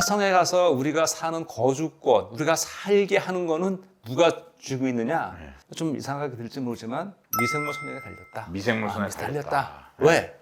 화성에 가서 우리가 사는 거주권, 우리가 살게 하는 거는 누가 쥐고 있느냐? 좀 이상하게 들릴지 모르지만 미생물 손해가 달렸다. 미생물 손해가 달렸다. 왜?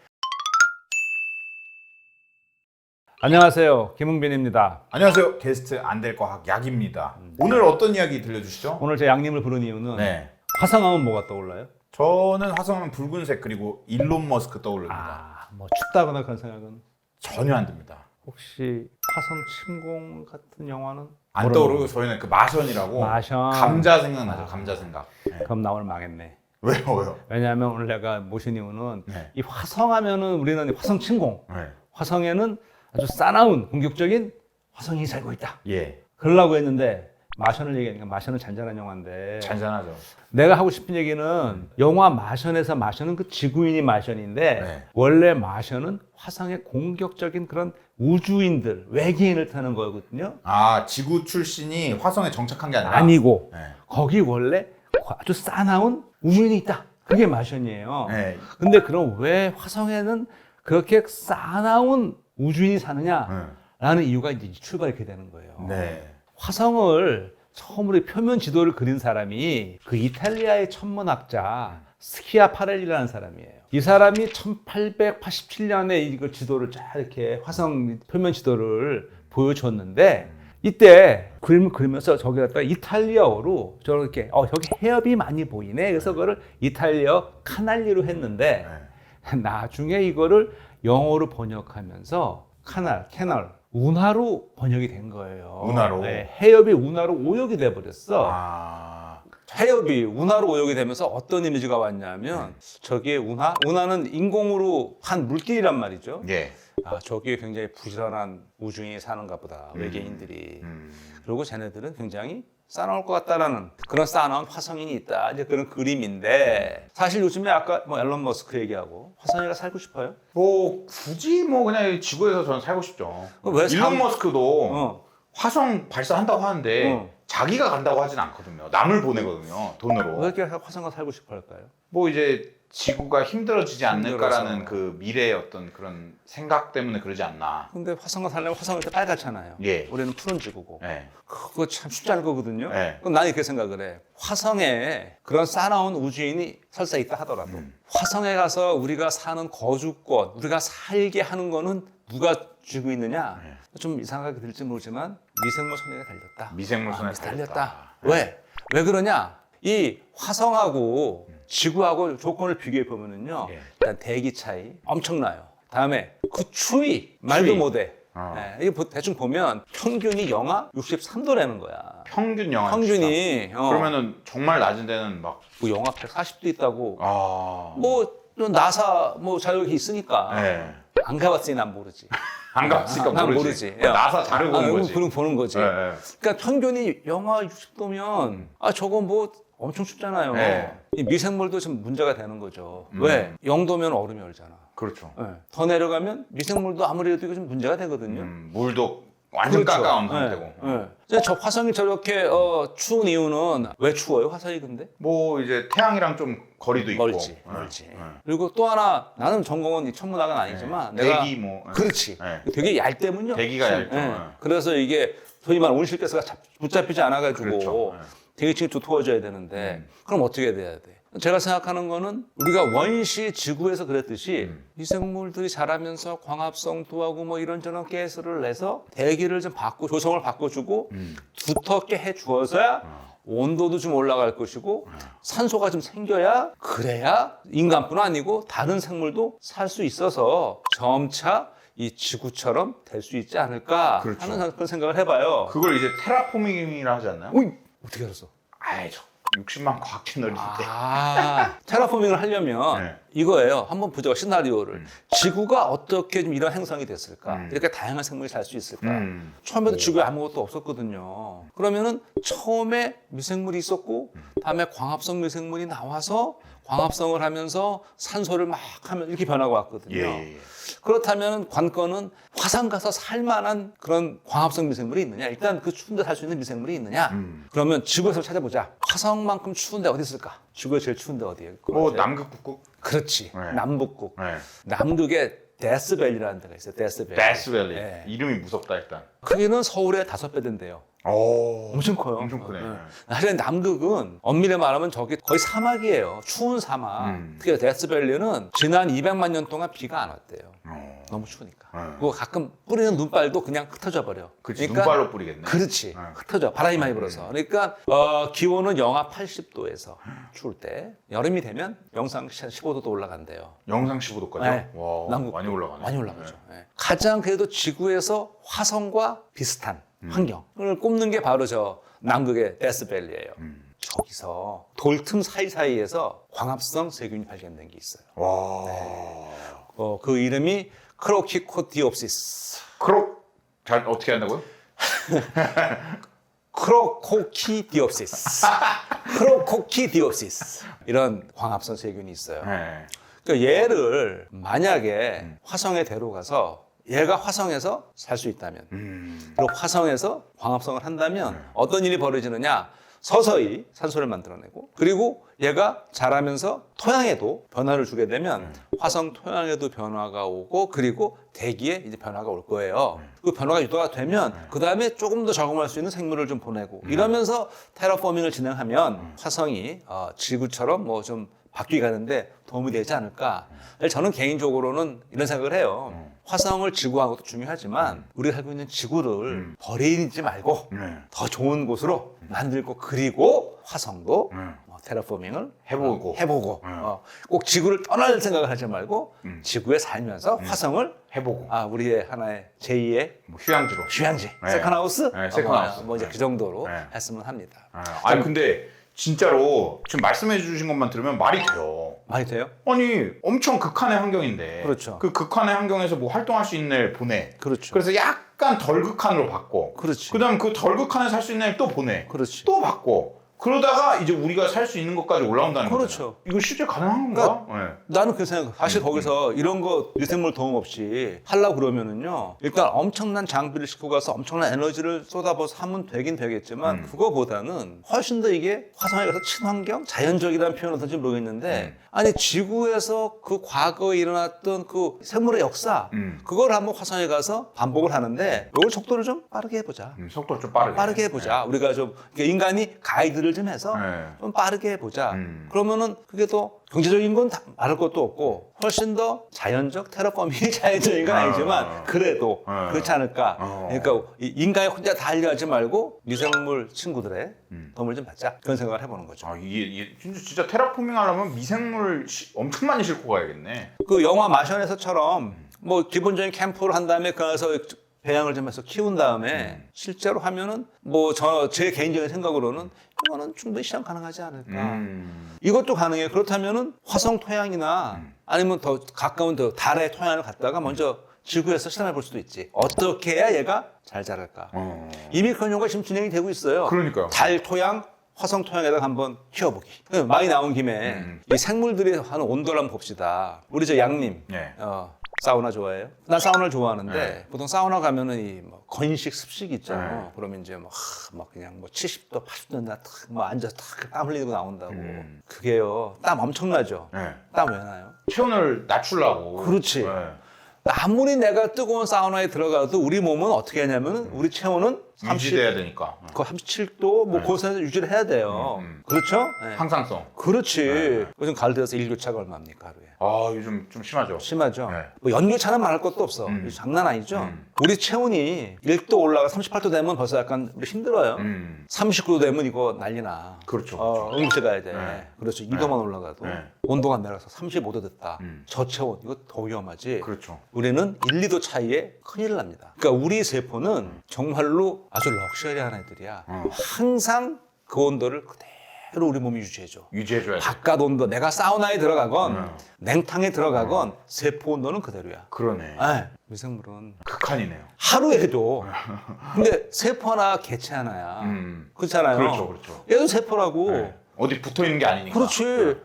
안녕하세요, 김웅빈입니다. 안녕하세요. 게스트 안될과학 약입니다. 오늘 어떤 이야기 들려주시죠? 오늘 제 양님을 부른 이유는 화성하면 뭐가 떠올라요? 저는 화성하면 붉은색 그리고 일론 머스크 떠오릅니다. 뭐 춥다거나 그런 생각은 전혀 안 듭니다. 혹시 화성 침공 같은 영화는? 안 떠오르고 저희는 그 마션이라고 마션. 감자 생각나죠. 감자 생각. 그럼 나 오늘 망했네. 왜요? 왜냐하면 오늘 내가 모신 이유는 이 화성하면은 우리는 화성 침공, 화성에는 아주 싸나운 공격적인 화성이 살고 있다. 그러려고 했는데 마션을 얘기하니까 마션은 잔잔한 영화인데 잔잔하죠. 내가 하고 싶은 얘기는 영화 마션에서 마션은 그 지구인이 마션인데 원래 마션은 화성의 공격적인 그런 우주인들, 외계인을 타는 거거든요. 아, 지구 출신이 화성에 정착한 게 아니라? 아니고 거기 원래 아주 싸나운 우주인이 있다. 그게 마션이에요. 근데 그럼 왜 화성에는 그렇게 싸나운 우주인이 사느냐라는 이유가 이제 출발이 이렇게 되는 거예요. 화성을 처음으로 표면 지도를 그린 사람이 그 이탈리아의 천문학자 스키아파렐리라는 사람이에요. 이 사람이 1887년에 이걸 지도를 쫙 이렇게 화성 표면 지도를 보여줬는데 이때 그림을 그리면서 저기 갖다가 이탈리아어로 저렇게 저기 해협이 많이 보이네. 그래서 그거를 이탈리아 카날리로 했는데 나중에 이거를 영어로 번역하면서 캐널 운하로 번역이 된 거예요. 운하로? 해협이 운하로 오역이 돼버렸어. 해협이 운하로 오역이 되면서 어떤 이미지가 왔냐면 저기에 운하는 인공으로 한 물길이란 말이죠. 저기에 굉장히 부지런한 우주인이 사는가 보다, 외계인들이. 그리고 쟤네들은 굉장히 싸나울 것 같다라는 그런 싸나운 화성인이 있다, 이제 그런 그림인데 사실 요즘에 아까 뭐 앨런 머스크 얘기하고 화성에 가 살고 싶어요? 뭐 굳이 그냥 지구에서 저는 살고 싶죠. 왜 일론 머스크도 화성 발사한다고 하는데 자기가 간다고 하진 않거든요. 남을 보내거든요, 돈으로. 왜 이렇게 화성에 살고 싶어 할까요? 뭐 이제 지구가 힘들어지지 않을까라는 그 미래의 어떤 그런 생각 때문에 그러지 않나. 근데 화성에 살려면 화성은 이렇게 빨갛잖아요. 우리는 푸른 지구고. 그거 참 쉽지 않을 거거든요. 그럼 나는 이렇게 생각을 해. 화성에 그런 싸나운 우주인이 설사 있다 하더라도 화성에 가서 우리가 사는 거주권, 우리가 살게 하는 거는 누가 쥐고 있느냐? 좀 이상하게 들릴지 모르지만 미생물 손해가 달렸다. 미생물 손해가 달렸다. 왜 그러냐? 이 화성하고 지구하고 조건을 비교해 보면은요, 일단 대기 차이 엄청나요. 다음에 그 추위 말도 못해. 이거 대충 보면 평균이 영하 63도라는 거야. 평균 영하. 평균이. 그러면은 정말 낮은 데는 막 뭐 영하 140도 있다고. 뭐 나사 뭐 자격이 있으니까. 안 가봤으니 난 모르지. 안 가봤으니까 난 모르지. 나사 자료 보는 거지. 그럼 보는 거지. 그러니까 평균이 영하 60도면 저거 뭐 엄청 춥잖아요. 이 미생물도 좀 문제가 되는 거죠. 왜? 0도면 얼음이 얼잖아. 그렇죠. 더 내려가면 미생물도 아무래도 이거 좀 문제가 되거든요. 물도 완전 가까운 상태고. 저 화성이 저렇게 추운 이유는 왜 추워요? 화성이 근데? 뭐 이제 태양이랑 좀 거리도 있고. 멀지. 그리고 또 하나, 나는 전공은 천문학은 아니지만 내가 대기 뭐. 그렇지. 되게 얇대문요. 대기가 얇죠. 그래서 이게 소위 말하는 온실가스가 붙잡히지 않아가지고 그렇죠. 대기층이 두터워져야 되는데 그럼 어떻게 돼야 돼? 제가 생각하는 거는 우리가 원시 지구에서 그랬듯이 미생물들이 자라면서 광합성도 하고 뭐 이런저런 가스를 내서 대기를 좀 조성을 바꿔주고 두텁게 해주어서야 온도도 좀 올라갈 것이고 산소가 좀 생겨야, 그래야 인간뿐 아니고 다른 생물도 살 수 있어서 점차 이 지구처럼 될 수 있지 않을까 하는 그런 생각을 해봐요. 그걸 이제 테라포밍이라 하지 않나요? 어떻게 알았어? 저 60만 과학 채널인데. 테라포밍을 하려면 이거예요. 한번 보죠, 시나리오를. 지구가 어떻게 좀 이런 행성이 됐을까? 이렇게 다양한 생물이 살 수 있을까? 처음에도 지구에 아무것도 없었거든요. 그러면은 처음에 미생물이 있었고, 다음에 광합성 미생물이 나와서 광합성을 하면서 산소를 막 하면 이렇게 변화가 왔거든요. 그렇다면 관건은 화성 가서 살만한 그런 광합성 미생물이 있느냐? 일단 그 추운데 살 수 있는 미생물이 있느냐? 그러면 지구에서 찾아보자. 화성만큼 추운데 어디 있을까? 지구가 제일 추운데 어디에? 뭐 남극, 북극? 그렇지. 남북극. 남극에 데스밸리라는 데가 있어요. 데스밸리. 이름이 무섭다 일단. 크기는 서울의 5배 된대요. 오, 엄청 커요. 엄청 크네. 사실 남극은 엄밀히 말하면 저기 거의 사막이에요. 추운 사막. 특히 데스밸리는 지난 200만 년 동안 비가 안 왔대요. 너무 추우니까. 그리고 가끔 뿌리는 눈발도 그냥 흩어져 버려. 그렇지, 눈발로 뿌리겠네. 그렇지. 흩어져. 바람이 많이 불어서. 그러니까 기온은 영하 80도에서 추울 때 여름이 되면 영상 15도도 올라간대요. 영상 15도까지요? 네. 와, 남극 많이 올라가네. 많이 올라가죠. 네. 가장 그래도 지구에서 화성과 비슷한 환경을 꼽는 게 바로 저 남극의 데스밸리예요. 저기서 돌틈 사이사이에서 광합성 세균이 발견된 게 있어요. 와. 그 이름이 크로키코디옵시스. 잘 어떻게 한다고요? 크로코키디옵시스. 크로코키디옵시스. 이런 광합성 세균이 있어요. 네. 그러니까 얘를 만약에 화성에 데려가서 얘가 화성에서 살 수 있다면 그리고 화성에서 광합성을 한다면 어떤 일이 벌어지느냐, 서서히 산소를 만들어내고 그리고 얘가 자라면서 토양에도 변화를 주게 되면 화성 토양에도 변화가 오고 그리고 대기에 이제 변화가 올 거예요. 그 변화가 유도가 되면 그 다음에 조금 더 적응할 수 있는 생물을 좀 보내고 이러면서 테라포밍을 진행하면 화성이 지구처럼 뭐 좀 바뀌게 가는데 도움이 되지 않을까. 저는 개인적으로는 이런 생각을 해요. 화성을 지구하고도 중요하지만 우리가 살고 있는 지구를 버리지 말고 더 좋은 곳으로 만들고 그리고 화성도 테라포밍을 해보고 꼭 지구를 떠날 생각을 하지 말고 지구에 살면서 화성을 해보고 우리의 하나의 제2의 뭐 휴양지 세컨하우스 네, 세컨하우스 뭐 이제 그 정도로 했으면 합니다. 아니 근데 진짜로 지금 말씀해 주신 것만 들으면 말이 돼요. 말이 돼요? 아니 엄청 극한의 환경인데 그렇죠. 그 극한의 환경에서 뭐 활동할 수 있는 애를 보내. 그렇죠. 그래서 약간 덜 극한으로 바꿔. 그렇지. 그다음 그 덜 극한에 살 수 있는 애를 또 보내. 그렇지. 또 바꿔. 그러다가 이제 우리가 살 수 있는 것까지 올라온다는 거죠. 그렇죠. 이거 실제 가능한 건가? 그러니까 나는 그 생각. 사실 거기서 이런 거 미생물 도움 없이 하려고 그러면은요. 일단 엄청난 장비를 싣고 가서 엄청난 에너지를 쏟아부어서 하면 되긴 되겠지만 그거보다는 훨씬 더 이게 화성에 가서 친환경, 자연적이라는 표현을 든지 모르겠는데 아니 지구에서 그 과거에 일어났던 그 생물의 역사 그걸 한번 화성에 가서 반복을 하는데 이걸 속도를 좀 빠르게 해보자. 속도를 좀 빠르게 해보자. 우리가 좀 인간이 가이드를 좀 해서 좀 빠르게 해보자. 그러면은 그게 또 경제적인 건 말할 것도 없고 훨씬 더 자연적 테라포밍이 자연적인 건 아니지만 그래도 그렇지 않을까. 그러니까 인간이 혼자 다 하려하지 말고 미생물 친구들의 도움을 좀 받자. 그런 생각을 해보는 거죠. 이게 진짜 테라포밍 하려면 미생물 엄청 많이 싣고 가야겠네. 그 영화 마션에서처럼 뭐 기본적인 캠프를 한 다음에 가서 배양을 좀 해서 키운 다음에 실제로 하면은 뭐 제 개인적인 생각으로는 이거는 충분히 실현 가능하지 않을까. 이것도 가능해요. 그렇다면은 화성 토양이나 아니면 더 가까운 더 달의 토양을 갖다가 먼저 지구에서 실험해 볼 수도 있지. 어떻게 해야 얘가 잘 자랄까. 이미 그런 연구가 지금 진행이 되고 있어요. 그러니까요. 달 토양, 화성 토양에다가 한번 키워보기. 많이 나온 김에 이 생물들이 하는 온도를 한번 봅시다. 우리 저 양님. 사우나 좋아해요? 난 사우나를 좋아하는데 보통 사우나 가면은 이 뭐 건식 습식 있잖아요. 그러면 이제 막 그냥 뭐 70도, 80도 뭐 앉아서 땀 흘리고 나온다고. 그게요. 땀 엄청나죠. 땀 왜 나요? 체온을 낮추려고. 그렇지. 아무리 내가 뜨거운 사우나에 들어가도 우리 몸은 어떻게 하냐면은 우리 체온은 유지돼야 되니까. 그 37도 뭐 고선에서 유지를 해야 돼요. 그렇죠? 항상성. 그렇지. 요즘 가을 들어서 일교차가 얼마입니까 하루에? 요즘 좀 심하죠. 심하죠. 뭐 연교차는 말할 것도 없어. 장난 아니죠. 우리 체온이 1도 올라가 38도 되면 벌써 약간 우리 힘들어요. 39도 되면 이거 난리나. 그렇죠. 응급실 가야 돼. 그렇죠. 2도만 올라가도 온도가 내려서 35도 됐다. 저체온 이거 더 위험하지. 그렇죠. 우리는 1, 2도 차이에 큰일 납니다. 그러니까 우리 세포는 정말로 아주 럭셔리한 애들이야. 항상 그 온도를 그대로 우리 몸이 유지해줘. 유지해줘야 돼. 바깥 온도, 내가 사우나에 들어가건 냉탕에 들어가건 세포 온도는 그대로야. 그러네. 미생물은 극한이네요. 하루에도. 근데 세포 하나, 개체 하나야. 그렇잖아요. 그렇죠. 얘도 세포라고. 어디 붙어 있는 게 아니니까. 그렇지.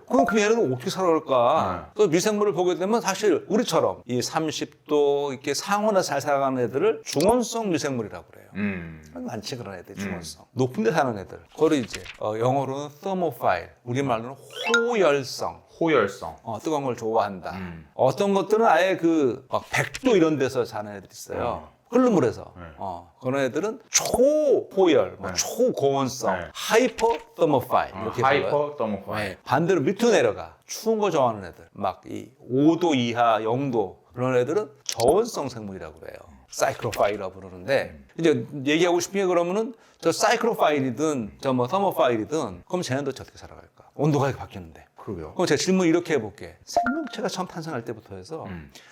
그럼 그 얘는 어떻게 살아갈까? 또 미생물을 보게 되면 사실 우리처럼 이 30도 이렇게 상온에서 잘 살아가는 애들을 중원성 미생물이라고 그래요. 많지 그런 애들 중원성. 높은 데 사는 애들. 그걸 이제 영어로는 thermophile, 우리말로는 호열성. 뜨거운 걸 좋아한다. 어떤 것들은 아예 그 막 100도 이런 데서 사는 애들 있어요. 끓는 물에서. 네. 그런 애들은 초호열, 네. 초고온성, 네. 하이퍼 더모파일 이렇게 불러요. 하이퍼 더모파일. 네. 반대로 밑으로 내려가. 추운 거 좋아하는 애들. 막 이 5도 이하, 0도 그런 애들은 저온성 생물이라고 그래요. 사이클로파일이라고 부르는데 이제 얘기하고 싶은 게 그러면은 저 사이클로파일이든 저 뭐 더모파일이든 그럼 쟤네들 어떻게 살아갈까? 온도가 이렇게 바뀌었는데. 그러게요. 그럼 제가 질문 이렇게 해볼게. 생명체가 처음 탄생할 때부터 해서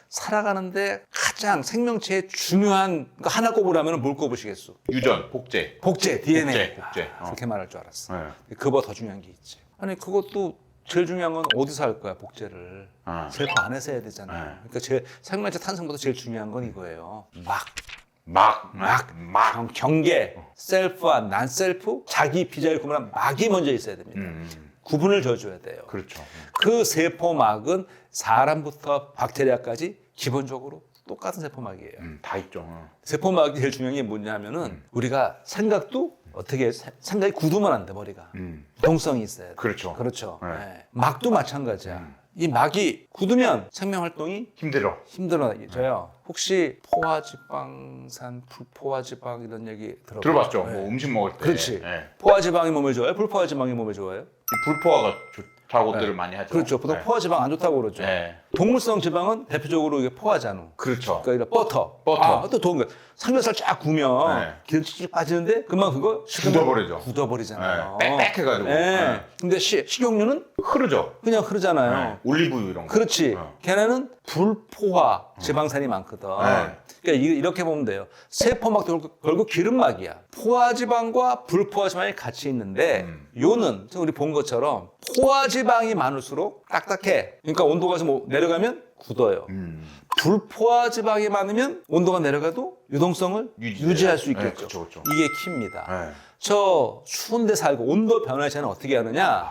살아가는데 가장 생명체의 중요한 거 하나 꼽으라면 뭘 꼽으시겠어? 유전, 복제. 복제, DNA. 복제. 그렇게 말할 줄 알았어. 네. 그거보다 더 중요한 게 있지. 아니 그것도 제일 중요한 건 어디서 할 거야 복제를. 세포 안에서 해야 되잖아요. 네. 그러니까 제 생명체 탄생보다 제일 중요한 건 이거예요. 경계, 셀프와 난셀프, 자기 비자를 구분한 막이 먼저 있어야 됩니다. 구분을 져줘야 돼요. 그렇죠. 그 세포막은 사람부터 박테리아까지 기본적으로 똑같은 세포막이에요. 다 있죠. 세포막이 제일 중요한 게 뭐냐면은 우리가 생각도 어떻게 생각이 굳으면 안 돼 머리가. 동성이 있어야 돼. 그렇죠. 그렇죠. 네. 네. 막도 마찬가지야. 이 막이 굳으면 생명 활동이 힘들어져요. 혹시 포화지방산, 불포화지방 이런 얘기 들어봤죠. 네. 뭐 음식 먹을 때. 그렇지. 네. 포화지방이 몸에 좋아요? 불포화지방이 몸에 좋아요? 이 불포화가 좋다고들 많이 하죠. 그렇죠. 보통 네. 포화지방 안 좋다고 그러죠. 네. 동물성 지방은 대표적으로 이게 포화잖아. 그렇죠. 그러니까 이런 버터. 또 좋은 거. 삼겹살 쫙 구우면 네. 기름 찔찔 빠지는데 금방 그거 굳어버리죠. 굳어버리잖아요. 네. 빽빽해가지고. 네. 네. 근데 식용유는 흐르죠. 그냥 흐르잖아요. 네. 올리브유 이런 거. 그렇지. 걔네는 불포화 지방산이 많거든. 네. 그러니까 이렇게 보면 돼요. 세포막도 결국 기름막이야. 포화지방과 불포화지방이 같이 있는데 요는 우리 본 것처럼 포화지방이 많을수록 딱딱해. 그러니까 온도가 좀 내려가면 굳어요. 불포화지방이 많으면 온도가 내려가도 유동성을 유지할 수 있겠죠. 네, 그렇죠. 이게 키입니다. 네. 저 추운 데 살고 온도 변화에 저는 어떻게 하느냐.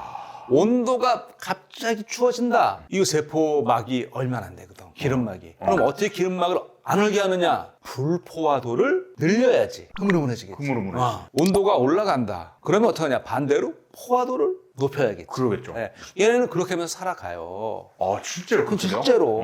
온도가 갑자기 추워진다. 이 세포막이 얼마나 안 되거든. 기름막이. 그럼 어떻게 기름막을 안 얼게 하느냐? 불포화도를 늘려야지. 흐물흐물해지겠지. 온도가 올라간다. 그러면 어떻게 하냐? 반대로 포화도를 높여야겠지. 그러겠죠. 네. 얘네는 그렇게 하면서 살아가요. 실제로 그렇죠. 실제로.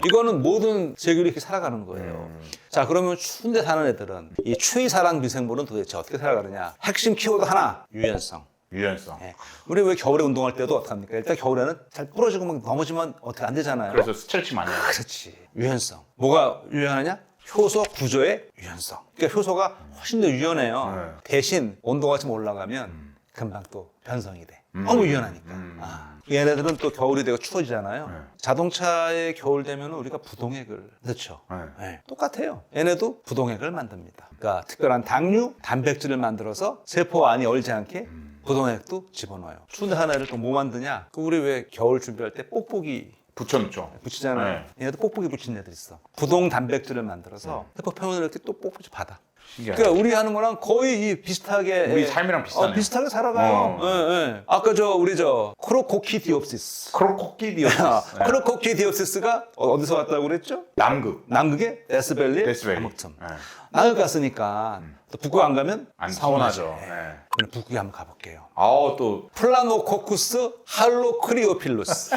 이거는 모든 세균이 이렇게 살아가는 거예요. 자, 그러면 추운데 사는 애들은 이 추위사랑 미생물은 도대체 어떻게 살아가느냐? 핵심 키워드 하나, 유연성. 유연성. 우리 왜 겨울에 운동할 때도 어떡합니까? 일단 겨울에는 잘 부러지고 막 넘어지면 어떻게 안 되잖아요. 그래서 스트레칭 많이 해요. 그렇지. 유연성. 뭐가 유연하냐? 효소 구조의 유연성. 그러니까 효소가 훨씬 더 유연해요. 대신 온도가 좀 올라가면 금방 또 변성이 돼. 너무 유연하니까. 얘네들은 또 겨울이 되고 추워지잖아요. 자동차에 겨울 되면 우리가 부동액을 넣죠. 네. 똑같아요. 얘네도 부동액을 만듭니다. 그러니까 특별한 당류, 단백질을 만들어서 세포 안이 얼지 않게 부동액도 집어넣어요. 추운데 하나를 또 뭐 만드냐? 우리 왜 겨울 준비할 때 뽁뽁이 붙여놓죠. 붙이잖아요. 얘네도 뽁뽁이 붙이는 애들 있어. 부동 단백질을 만들어서 세포 표면을 이렇게 또 뽁뽁이 받아. 신기하다. 그러니까 우리 하는 거랑 거의 비슷하게 우리 삶이랑 비슷하네요. 비슷하게 살아가요. 예. 아까 우리 크로코키디옵시스. 크로코키디오시스. 크로코키디옵시스가 어디서 왔다고 그랬죠? 남극의 데스밸리 암흑섬. 남극 갔으니까 또 북극 안 가면 서운하죠. 그럼 북극에 한번 가볼게요. 또 플라노코쿠스 할로크리오필루스.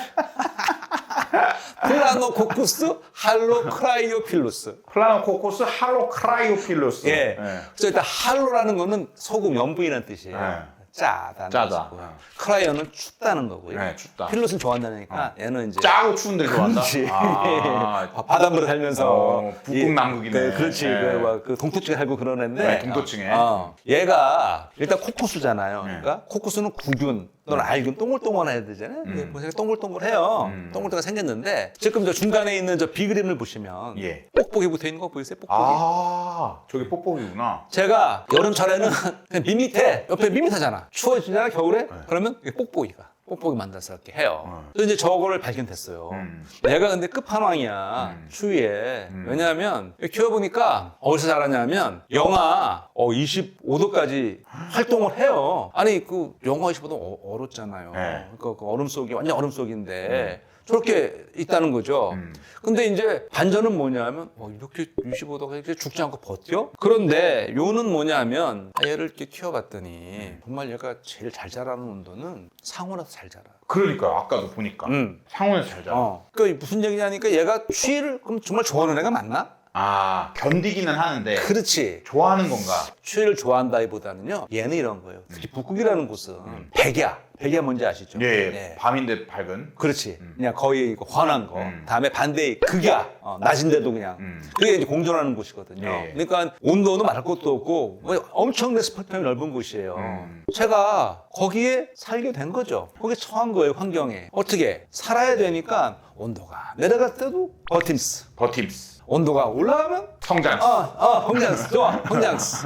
플라노코쿠스 할로크라이오필루스. 플라노코코스 할로크라이오필루스. 예. 그래서 일단 할로라는 거는 소금, 염분이라는 뜻이에요. 짜다. 크라이어는 춥다는 거고요. 네, 춥다. 필루스는 좋아한다니까 얘는 이제 짜고 추운 데를 좋아한다. 그렇지. 바닷물에 살면서 북극 남극이네. 그렇지. 그 동토층에 살고 그런 애인데. 네, 동토층에. 얘가 일단 코쿠스잖아요. 그러니까 코쿠스는 구균 또는 알균 동글동글한 애들잖아요. 보세요, 동글동글해요. 동글동글 생겼는데 지금 저 중간에 있는 저 비그림을 보시면 뽁뽁이 붙어 있는 거 보이세요? 뽁뽁이. 저게 뽁뽁이구나. 제가 여름철에는 그냥 밋밋해. 옆에 밋밋하잖아. 추워지잖아 겨울에. 그러면 이게 뽁뽁이 만들어서 이렇게 해요. 그래서 이제 저거를 발견했어요. 내가 근데 끝판왕이야. 추위에. 왜냐하면 키워보니까 어디서 자라냐면 영하 25도까지 활동을 해요. 아니 그 영하 25도 얼었잖아요. 그러니까 그 얼음 속이 완전 얼음 속인데 저렇게 있다는 거죠. 근데 이제 반전은 뭐냐면 이렇게 25도가 이렇게 죽지 않고 버텨? 그런데 요는 뭐냐면 얘를 이렇게 키워봤더니 정말 얘가 제일 잘 자라는 온도는 상온에서 잘 자라. 그러니까요. 아까도 보니까 상온에서 잘 자라. 그러니까 무슨 얘기냐니까 얘가 추위를 그럼 정말 좋아하는 애가 맞나? 견디기는 하는데 그렇지. 좋아하는 건가? 추위를 좋아한다기보다는요. 얘는 이런 거예요. 특히 북극이라는 곳은 백야. 백야 뭔지 아시죠? 예, 네. 밤인데 밝은. 그렇지. 그냥 거의 환한 거. 다음에 반대의 극야. 낮인데도 그냥. 그게 이제 공존하는 곳이거든요. 예. 그러니까 온도는 말할 것도 없고 엄청나게 스펙트럼이 넓은 곳이에요. 제가 거기에 살게 된 거죠. 거기에 처한 거예요, 환경에. 어떻게? 살아야 되니까 온도가 내려갈 때도 버팀스. 온도가 올라가면 성장스. 성장스. 좋아. 성장스.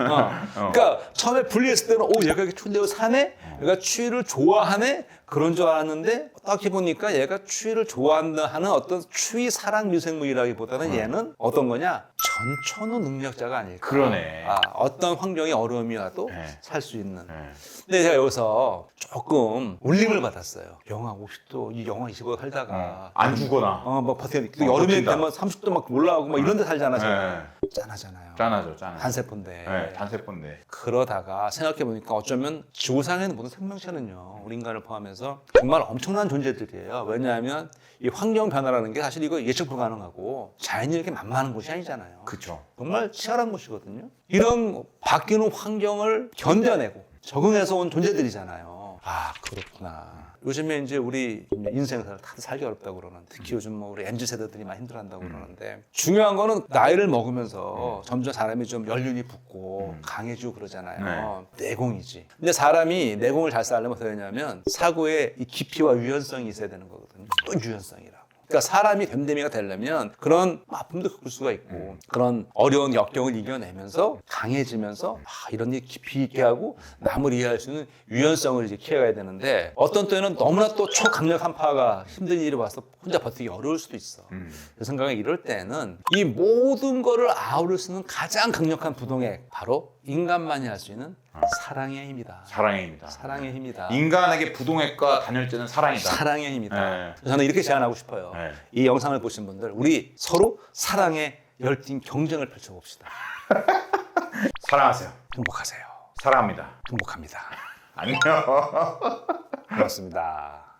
그러니까 처음에 분리했을 때는 얘가 이렇게 추운데 사네? 얘가 추위를 좋아하네? 그런 줄 알았는데 딱 해보니까 얘가 추위를 좋아한다 하는 어떤 추위 사랑 미생물이라기보다는 얘는 어떤 거냐? 전천후 능력자가 아닐까. 그러네. 어떤 환경이 어려움이 와도 네. 살 수 있는. 네. 근데 제가 여기서 조금 울림을 받았어요. 영하 50도, 이 영하 25도 살다가 안 죽거나. 막 버텨. 여름에 버틴다. 되면 30도 막 올라오고 막 이런 데 살잖아. 제가. 네. 짠하잖아요. 짠하죠. 단세포인데. 네, 단세포인데. 그러다가 생각해보니까 어쩌면 지구상에는 모든 생명체는요, 우리 인간을 포함해서 정말 엄청난 존재들이에요. 왜냐하면 이 환경 변화라는 게 사실 이거 예측 불가능하고 자연이 이렇게 만만한 곳이 아니잖아요. 그쵸. 정말 치열한 곳이거든요. 이런 바뀌는 환경을 견뎌내고 적응해서 온 존재들이잖아요. 그렇구나. 요즘에 이제 우리 인생을 다들 살기 어렵다고 그러는데 특히 요즘 우리 MZ 세대들이 많이 힘들어한다고 그러는데 중요한 거는 나이를 먹으면서 점점 사람이 좀 연륜이 붙고 강해지고 그러잖아요. 내공이지. 근데 사람이 내공을 잘 쌓으려면 어떻게 되냐면 사고의 이 깊이와 유연성이 있어야 되는 거거든요. 또 유연성이라고. 그러니까 사람이 됨됨이가 되려면 그런 아픔도 겪을 수가 있고 그런 어려운 역경을 이겨내면서 강해지면서 이런 일 깊이 있게 하고 남을 이해할 수 있는 유연성을 이제 키워야 되는데 어떤 때는 너무나 또 초강력한 파가 힘든 일이 와서 혼자 버티기 어려울 수도 있어. 그 생각에 이럴 때는 이 모든 거를 아우를 수 있는 가장 강력한 부동액 바로 인간만이 할 수 있는 사랑의 힘이다. 사랑의 힘이다. 사랑의 힘이다. 인간에게 부동액과 단열재는 사랑이다. 사랑의 힘이다. 네. 저는 이렇게 제안하고 싶어요. 네. 이 영상을 보신 분들, 우리 서로 사랑의 열띤 경쟁을 펼쳐봅시다. 사랑하세요. 행복하세요. 사랑합니다. 행복합니다. 안녕. 고맙습니다.